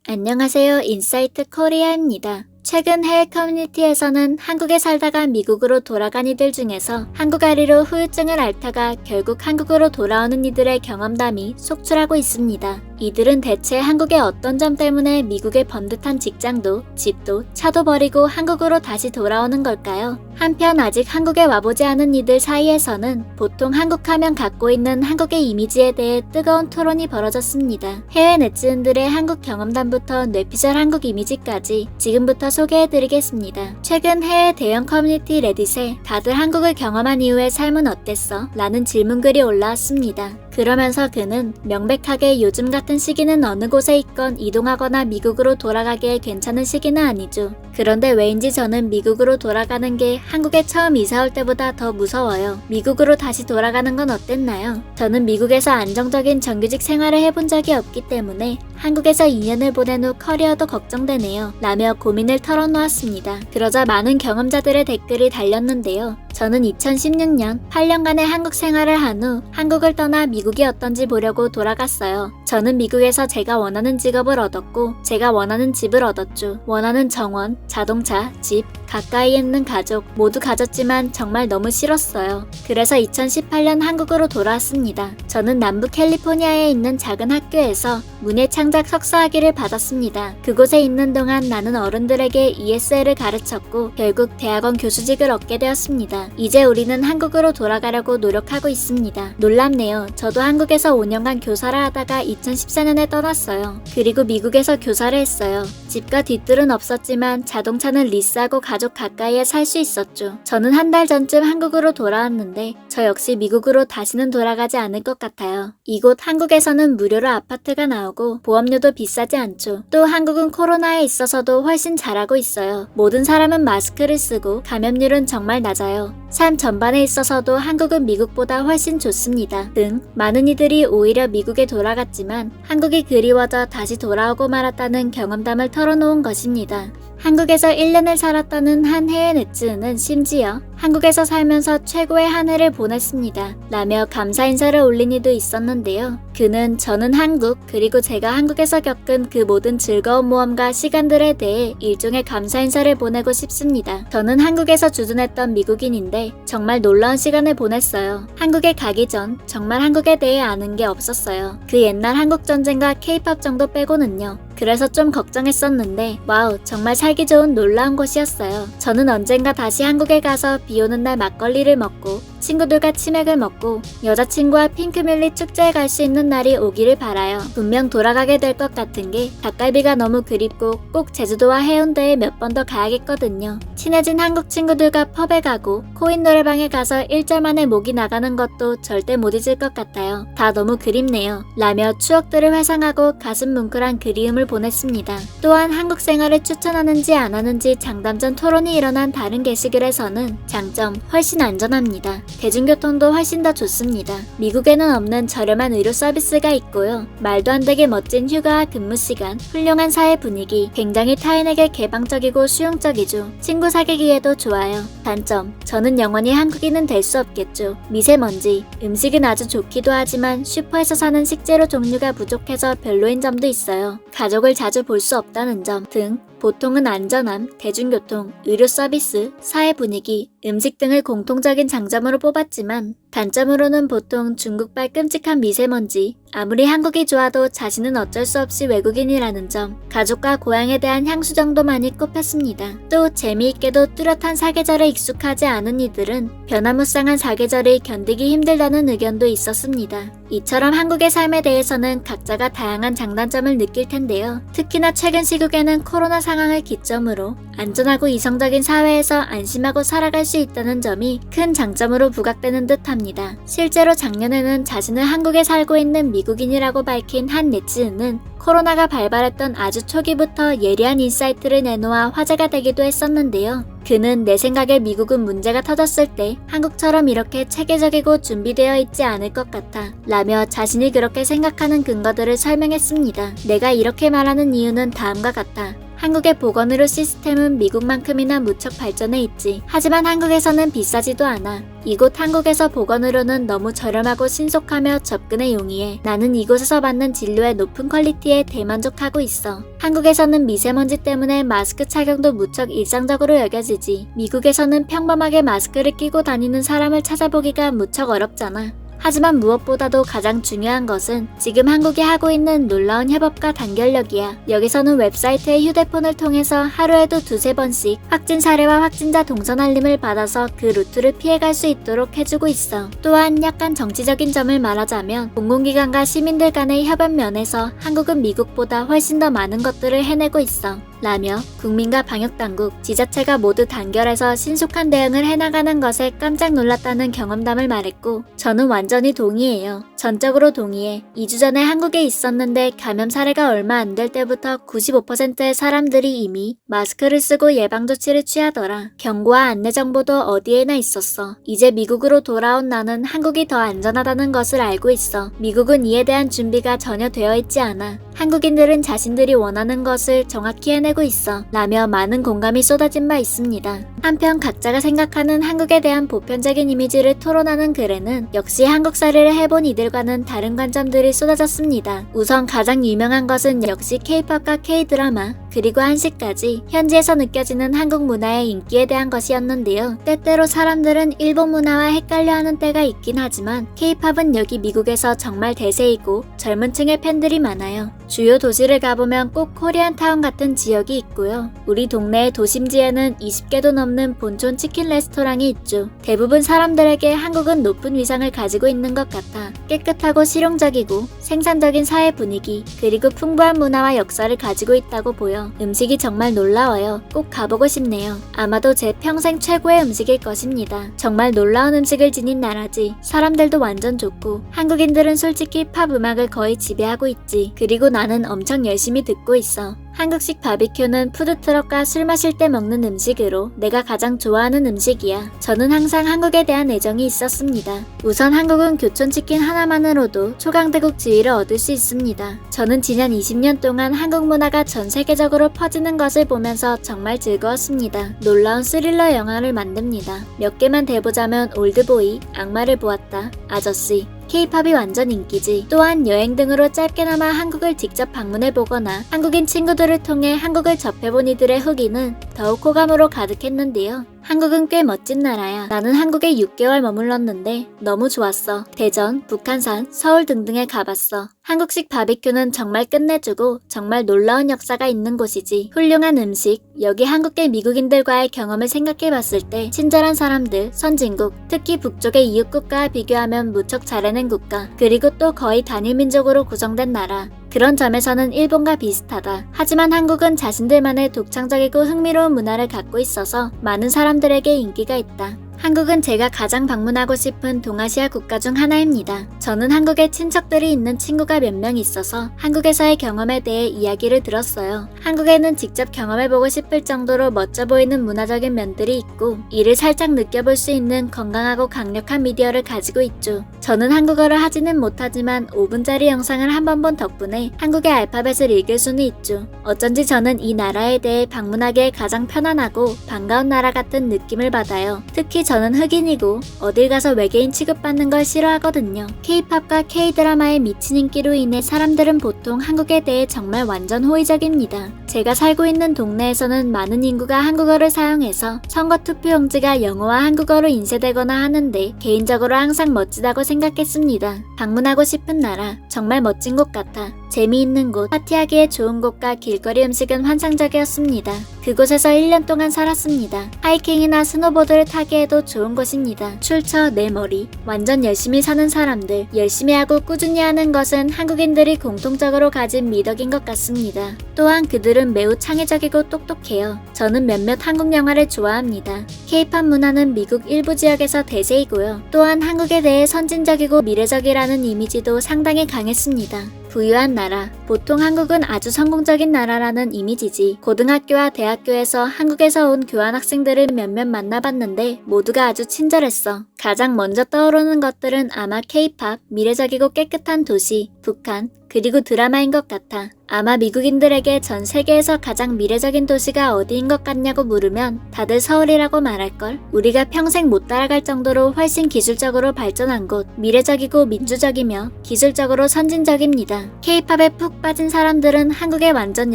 안녕하세요. 인사이트 코리아입니다. 최근 해외 커뮤니티에서는 한국에 살다가 미국으로 돌아간 이들 중에서 한국아리로 후유증을 앓다가 결국 한국으로 돌아오는 이들의 경험담이 속출하고 있습니다. 이들은 대체 한국의 어떤 점 때문에 미국의 번듯한 직장도, 집도, 차도 버리고 한국으로 다시 돌아오는 걸까요? 한편 아직 한국에 와보지 않은 이들 사이에서는 보통 한국하면 갖고 있는 한국의 이미지에 대해 뜨거운 토론이 벌어졌습니다. 해외 네티즌들의 한국 경험담부터 뇌피셜 한국 이미지까지 지금부터 소개해드리겠습니다. 최근 해외 대형 커뮤니티 레딧에 다들 한국을 경험한 이후의 삶은 어땠어? 라는 질문글이 올라왔습니다. 그러면서 그는 명백하게 요즘 같은 시기는 어느 곳에 있건 이동하거나 미국으로 돌아가기에 괜찮은 시기는 아니죠. 그런데 왜인지 저는 미국으로 돌아가는 게 한국에 처음 이사 올 때보다 더 무서워요. 미국으로 다시 돌아가는 건 어땠나요? 저는 미국에서 안정적인 정규직 생활을 해본 적이 없기 때문에 한국에서 2년을 보낸 후 커리어도 걱정되네요. 라며 고민을 털어놓았습니다. 그러자 많은 경험자들의 댓글이 달렸는데요. 저는 2016년 8년간의 한국 생활을 한 후 한국을 떠나 미국이 어떤지 보려고 돌아갔어요. 저는 미국에서 제가 원하는 직업을 얻었고 제가 원하는 집을 얻었죠. 원하는 정원, 자동차, 집, 가까이에 있는 가족 모두 가졌지만 정말 너무 싫었어요. 그래서 2018년 한국으로 돌아왔습니다. 저는 남부 캘리포니아에 있는 작은 학교에서 문예창작 석사학위를 받았습니다. 그곳에 있는 동안 나는 어른들에게 ESL을 가르쳤고 결국 대학원 교수직을 얻게 되었습니다. 이제 우리는 한국으로 돌아가려고 노력하고 있습니다. 놀랍네요. 저도 한국에서 5년간 교사를 하다가 2014년에 떠났어요. 그리고 미국에서 교사를 했어요. 집과 뒤뜰은 없었지만 자동차는 리스하고 가족 가까이에 살 수 있었죠. 저는 한 달 전쯤 한국으로 돌아왔는데 저 역시 미국으로 다시는 돌아가지 않을 것 같아요. 이곳 한국에서는 무료로 아파트가 나오고 보험료도 비싸지 않죠. 또 한국은 코로나에 있어서도 훨씬 잘하고 있어요. 모든 사람은 마스크를 쓰고 감염률은 정말 낮아요. 삶 전반에 있어서도 한국은 미국보다 훨씬 좋습니다. 등 많은 이들이 오히려 미국에 돌아갔지만 한국이 그리워져 다시 돌아오고 말았다는 경험담을 털어놓은 것입니다. 한국에서 1년을 살았다는 한 해외 네티즌은 심지어 한국에서 살면서 최고의 한 해를 보냈습니다. 라며 감사 인사를 올린 이도 있었는데요. 그는 저는 한국 그리고 제가 한국에서 겪은 그 모든 즐거운 모험과 시간들에 대해 일종의 감사 인사를 보내고 싶습니다. 저는 한국에서 주둔했던 미국인인데 정말 놀라운 시간을 보냈어요. 한국에 가기 전 정말 한국에 대해 아는 게 없었어요. 그 옛날 한국 전쟁과 케이팝 정도 빼고는요. 그래서 좀 걱정했었는데 와우 정말 살기 좋은 놀라운 곳이었어요. 저는 언젠가 다시 한국에 가서 비 오는 날 막걸리를 먹고 친구들과 치맥을 먹고 여자친구와 핑크뮬리 축제에 갈 수 있는 날이 오기를 바라요. 분명 돌아가게 될 것 같은 게 닭갈비가 너무 그립고 꼭 제주도와 해운대에 몇 번 더 가야겠거든요. 친해진 한국 친구들과 펍에 가고 코인 노래방에 가서 1절 만에 목이 나가는 것도 절대 못 잊을 것 같아요. 다 너무 그립네요. 라며 추억들을 회상하고 가슴 뭉클한 그리움을 보냈습니다. 또한 한국 생활을 추천하는지 안 하는지 장담전 토론이 일어난 다른 게시글에서는 장점, 훨씬 안전합니다. 대중교통도 훨씬 더 좋습니다. 미국에는 없는 저렴한 의료 서비스가 있고요. 말도 안 되게 멋진 휴가와 근무 시간, 훌륭한 사회 분위기, 굉장히 타인에게 개방적이고 수용적이죠. 친구 사귀기에도 좋아요. 단점, 저는 영원히 한국인은 될 수 없겠죠. 미세먼지, 음식은 아주 좋기도 하지만 슈퍼에서 사는 식재료 종류가 부족해서 별로인 점도 있어요. 가족을 자주 볼 수 없다는 점 등 보통은 안전함, 대중교통, 의료 서비스, 사회 분위기, 음식 등을 공통적인 장점으로 뽑았지만 단점으로는 보통 중국발 끔찍한 미세먼지, 아무리 한국이 좋아도 자신은 어쩔 수 없이 외국인이라는 점, 가족과 고향에 대한 향수 정도만이 꼽혔습니다. 또 재미있게도 뚜렷한 사계절에 익숙하지 않은 이들은 변화무쌍한 사계절이 견디기 힘들다는 의견도 있었습니다. 이처럼 한국의 삶에 대해서는 각자가 다양한 장단점을 느낄 텐데요. 특히나 최근 시국에는 코로나 상황을 기점으로 안전하고 이성적인 사회에서 안심하고 살아갈 수 있다는 점이 큰 장점으로 부각되는 듯합니다. 실제로 작년에는 자신을 한국에 살고 있는 미국인이라고 밝힌 한 네티즌은 코로나가 발발했던 아주 초기부터 예리한 인사이트를 내놓아 화제가 되기도 했었는데요. 그는 내 생각에 미국은 문제가 터졌을 때 한국처럼 이렇게 체계적이고 준비되어 있지 않을 것 같아 라며 자신이 그렇게 생각하는 근거들을 설명했습니다. 내가 이렇게 말하는 이유는 다음과 같아. 한국의 보건의료 시스템은 미국만큼이나 무척 발전해 있지. 하지만 한국에서는 비싸지도 않아. 이곳 한국에서 보건의료는 너무 저렴하고 신속하며 접근에 용이해. 나는 이곳에서 받는 진료의 높은 퀄리티에 대만족하고 있어. 한국에서는 미세먼지 때문에 마스크 착용도 무척 일상적으로 여겨지지. 미국에서는 평범하게 마스크를 끼고 다니는 사람을 찾아보기가 무척 어렵잖아. 하지만 무엇보다도 가장 중요한 것은 지금 한국이 하고 있는 놀라운 협업과 단결력이야. 여기서는 웹사이트에 휴대폰을 통해서 하루에도 두세 번씩 확진 사례와 확진자 동선 알림을 받아서 그 루트를 피해갈 수 있도록 해주고 있어. 또한 약간 정치적인 점을 말하자면 공공기관과 시민들 간의 협업 면에서 한국은 미국보다 훨씬 더 많은 것들을 해내고 있어. 라며 국민과 방역당국, 지자체가 모두 단결해서 신속한 대응을 해나가는 것에 깜짝 놀랐다는 경험담을 말했고 저는 완전히 동의해요. 전적으로 동의해. 2주 전에 한국에 있었는데 감염 사례가 얼마 안 될 때부터 95%의 사람들이 이미 마스크를 쓰고 예방조치를 취하더라. 경고와 안내 정보도 어디에나 있었어. 이제 미국으로 돌아온 나는 한국이 더 안전하다는 것을 알고 있어. 미국은 이에 대한 준비가 전혀 되어 있지 않아. 한국인들은 자신들이 원하는 것을 정확히 해내고 있어. 라며 많은 공감이 쏟아진 바 있습니다. 한편 각자가 생각하는 한국에 대한 보편적인 이미지를 토론하는 글에는 역시 한국살이를 해본 이들과는 다른 관점들이 쏟아졌습니다. 우선 가장 유명한 것은 역시 K-팝과 K-드라마, 그리고 한식까지 현지에서 느껴지는 한국 문화의 인기에 대한 것이었는데요. 때때로 사람들은 일본 문화와 헷갈려하는 때가 있긴 하지만 K-팝은 여기 미국에서 정말 대세이고 젊은 층의 팬들이 많아요. 주요 도시를 가보면 꼭 코리안타운 같은 지역이 있고요. 우리 동네의 도심지에는 20개도 넘는 본촌 치킨 레스토랑이 있죠. 대부분 사람들에게 한국은 높은 위상을 가지고 있는 것 같아. 깨끗하고 실용적이고 생산적인 사회 분위기, 그리고 풍부한 문화와 역사를 가지고 있다고 보여. 음식이 정말 놀라워요. 꼭 가보고 싶네요. 아마도 제 평생 최고의 음식일 것입니다. 정말 놀라운 음식을 지닌 나라지. 사람들도 완전 좋고 한국인들은 솔직히 팝 음악을 거의 지배하고 있지. 그리고 나는 엄청 열심히 듣고 있어. 한국식 바비큐는 푸드트럭과 술 마실 때 먹는 음식으로 내가 가장 좋아하는 음식이야. 저는 항상 한국에 대한 애정이 있었습니다. 우선 한국은 교촌치킨 하나만으로도 초강대국 지위를 얻을 수 있습니다. 저는 지난 20년 동안 한국 문화가 전 세계적으로 퍼지는 것을 보면서 정말 즐거웠습니다. 놀라운 스릴러 영화를 만듭니다. 몇 개만 대보자면 올드보이, 악마를 보았다, 아저씨, K-팝이 완전 인기지. 또한 여행 등으로 짧게나마 한국을 직접 방문해보거나 한국인 친구들을 통해 한국을 접해본 이들의 후기는 더욱 호감으로 가득했는데요. 한국은 꽤 멋진 나라야. 나는 한국에 6개월 머물렀는데 너무 좋았어. 대전, 북한산, 서울 등등에 가봤어. 한국식 바비큐는 정말 끝내주고 정말 놀라운 역사가 있는 곳이지. 훌륭한 음식, 여기 한국계 미국인들과의 경험을 생각해봤을 때 친절한 사람들, 선진국, 특히 북쪽의 이웃국가와 비교하면 무척 잘해낸 국가, 그리고 또 거의 단일민족으로 구성된 나라. 그런 점에서는 일본과 비슷하다. 하지만 한국은 자신들만의 독창적이고 흥미로운 문화를 갖고 있어서 많은 사람들에게 인기가 있다. 한국은 제가 가장 방문하고 싶은 동아시아 국가 중 하나입니다. 저는 한국에 친척들이 있는 친구가 몇 명 있어서 한국에서의 경험에 대해 이야기를 들었어요. 한국에는 직접 경험해보고 싶을 정도로 멋져 보이는 문화적인 면들이 있고 이를 살짝 느껴볼 수 있는 건강하고 강력한 미디어를 가지고 있죠. 저는 한국어를 하지는 못하지만 5분짜리 영상을 한 번 본 덕분에 한국의 알파벳을 읽을 수는 있죠. 어쩐지 저는 이 나라에 대해 방문하기에 가장 편안하고 반가운 나라 같은 느낌을 받아요. 특히 저는 흑인이고 어딜 가서 외계인 취급받는 걸 싫어하거든요. K-팝과 K-드라마의 미친 인기로 인해 사람들은 보통 한국에 대해 정말 완전 호의적입니다. 제가 살고 있는 동네에서는 많은 인구가 한국어를 사용해서 선거 투표용지가 영어와 한국어로 인쇄되거나 하는데 개인적으로 항상 멋지다고 생각했습니다. 방문하고 싶은 나라, 정말 멋진 곳 같아. 재미있는 곳, 파티하기에 좋은 곳과 길거리 음식은 환상적이었습니다. 그곳에서 1년 동안 살았습니다. 하이킹이나 스노보드를 타기에도 좋은 곳입니다. 출처 내 머리. 완전 열심히 사는 사람들, 열심히 하고 꾸준히 하는 것은 한국인들이 공통적으로 가진 미덕인 것 같습니다. 또한 그들은 매우 창의적이고 똑똑해요. 저는 몇몇 한국 영화를 좋아합니다. K-팝 문화는 미국 일부 지역에서 대세이고요. 또한 한국에 대해 선진적이고 미래적이라는 이미지도 상당히 강했습니다. 부유한 나라, 보통 한국은 아주 성공적인 나라라는 이미지지. 고등학교와 대학교에서 한국에서 온 교환학생들을 몇몇 만나봤는데 모두가 아주 친절했어. 가장 먼저 떠오르는 것들은 아마 K-팝, 미래적이고 깨끗한 도시, 북한, 그리고 드라마인 것 같아. 아마 미국인들에게 전 세계에서 가장 미래적인 도시가 어디인 것 같냐고 물으면 다들 서울이라고 말할걸? 우리가 평생 못 따라갈 정도로 훨씬 기술적으로 발전한 곳, 미래적이고 민주적이며 기술적으로 선진적입니다. K-팝에 푹 빠진 사람들은 한국에 완전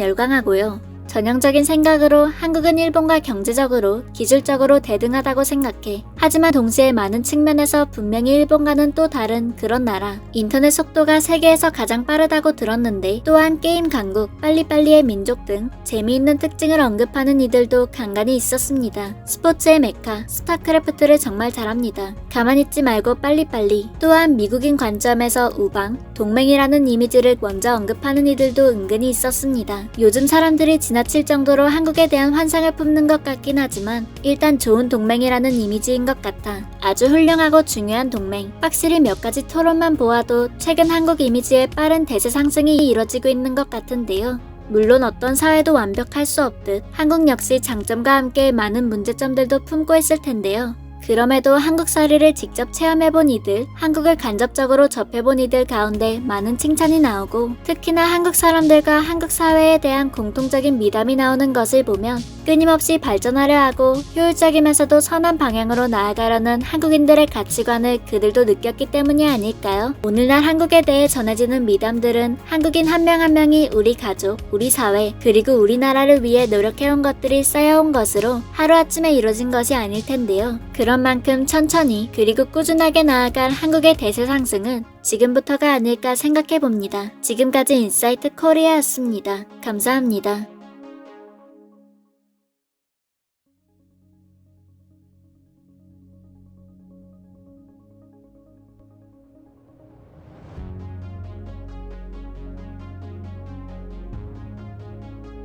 열광하고요. 전형적인 생각으로 한국은 일본과 경제적으로, 기술적으로 대등하다고 생각해. 하지만 동시에 많은 측면에서 분명히 일본과는 또 다른 그런 나라. 인터넷 속도가 세계에서 가장 빠르다고 들었는데 또한 게임 강국, 빨리빨리의 민족 등 재미있는 특징을 언급하는 이들도 간간히 있었습니다. 스포츠의 메카, 스타크래프트를 정말 잘합니다. 가만히 있지 말고 빨리빨리. 또한 미국인 관점에서 우방, 동맹이라는 이미지를 먼저 언급하는 이들도 은근히 있었습니다. 요즘 사람들이 지나칠 정도로 한국에 대한 환상을 품는 것 같긴 하지만 일단 좋은 동맹이라는 이미지인 것 같아. 아주 훌륭하고 중요한 동맹. 확실히 몇 가지 토론만 보아도 최근 한국 이미지의 빠른 대세 상승이 이뤄지고 있는 것 같은데요. 물론 어떤 사회도 완벽할 수 없듯 한국 역시 장점과 함께 많은 문제점들도 품고 있을 텐데요. 그럼에도 한국살이를 직접 체험해본 이들, 한국을 간접적으로 접해본 이들 가운데 많은 칭찬이 나오고 특히나 한국 사람들과 한국 사회에 대한 공통적인 미담이 나오는 것을 보면 끊임없이 발전하려 하고 효율적이면서도 선한 방향으로 나아가려는 한국인들의 가치관을 그들도 느꼈기 때문이 아닐까요? 오늘날 한국에 대해 전해지는 미담들은 한국인 한 명 한 명이 우리 가족, 우리 사회, 그리고 우리나라를 위해 노력해온 것들이 쌓여온 것으로 하루아침에 이루어진 것이 아닐 텐데요. 그런 만큼 천천히 그리고 꾸준하게 나아갈 한국의 대세 상승은 지금부터가 아닐까 생각해봅니다. 지금까지 인사이트 코리아였습니다. 감사합니다.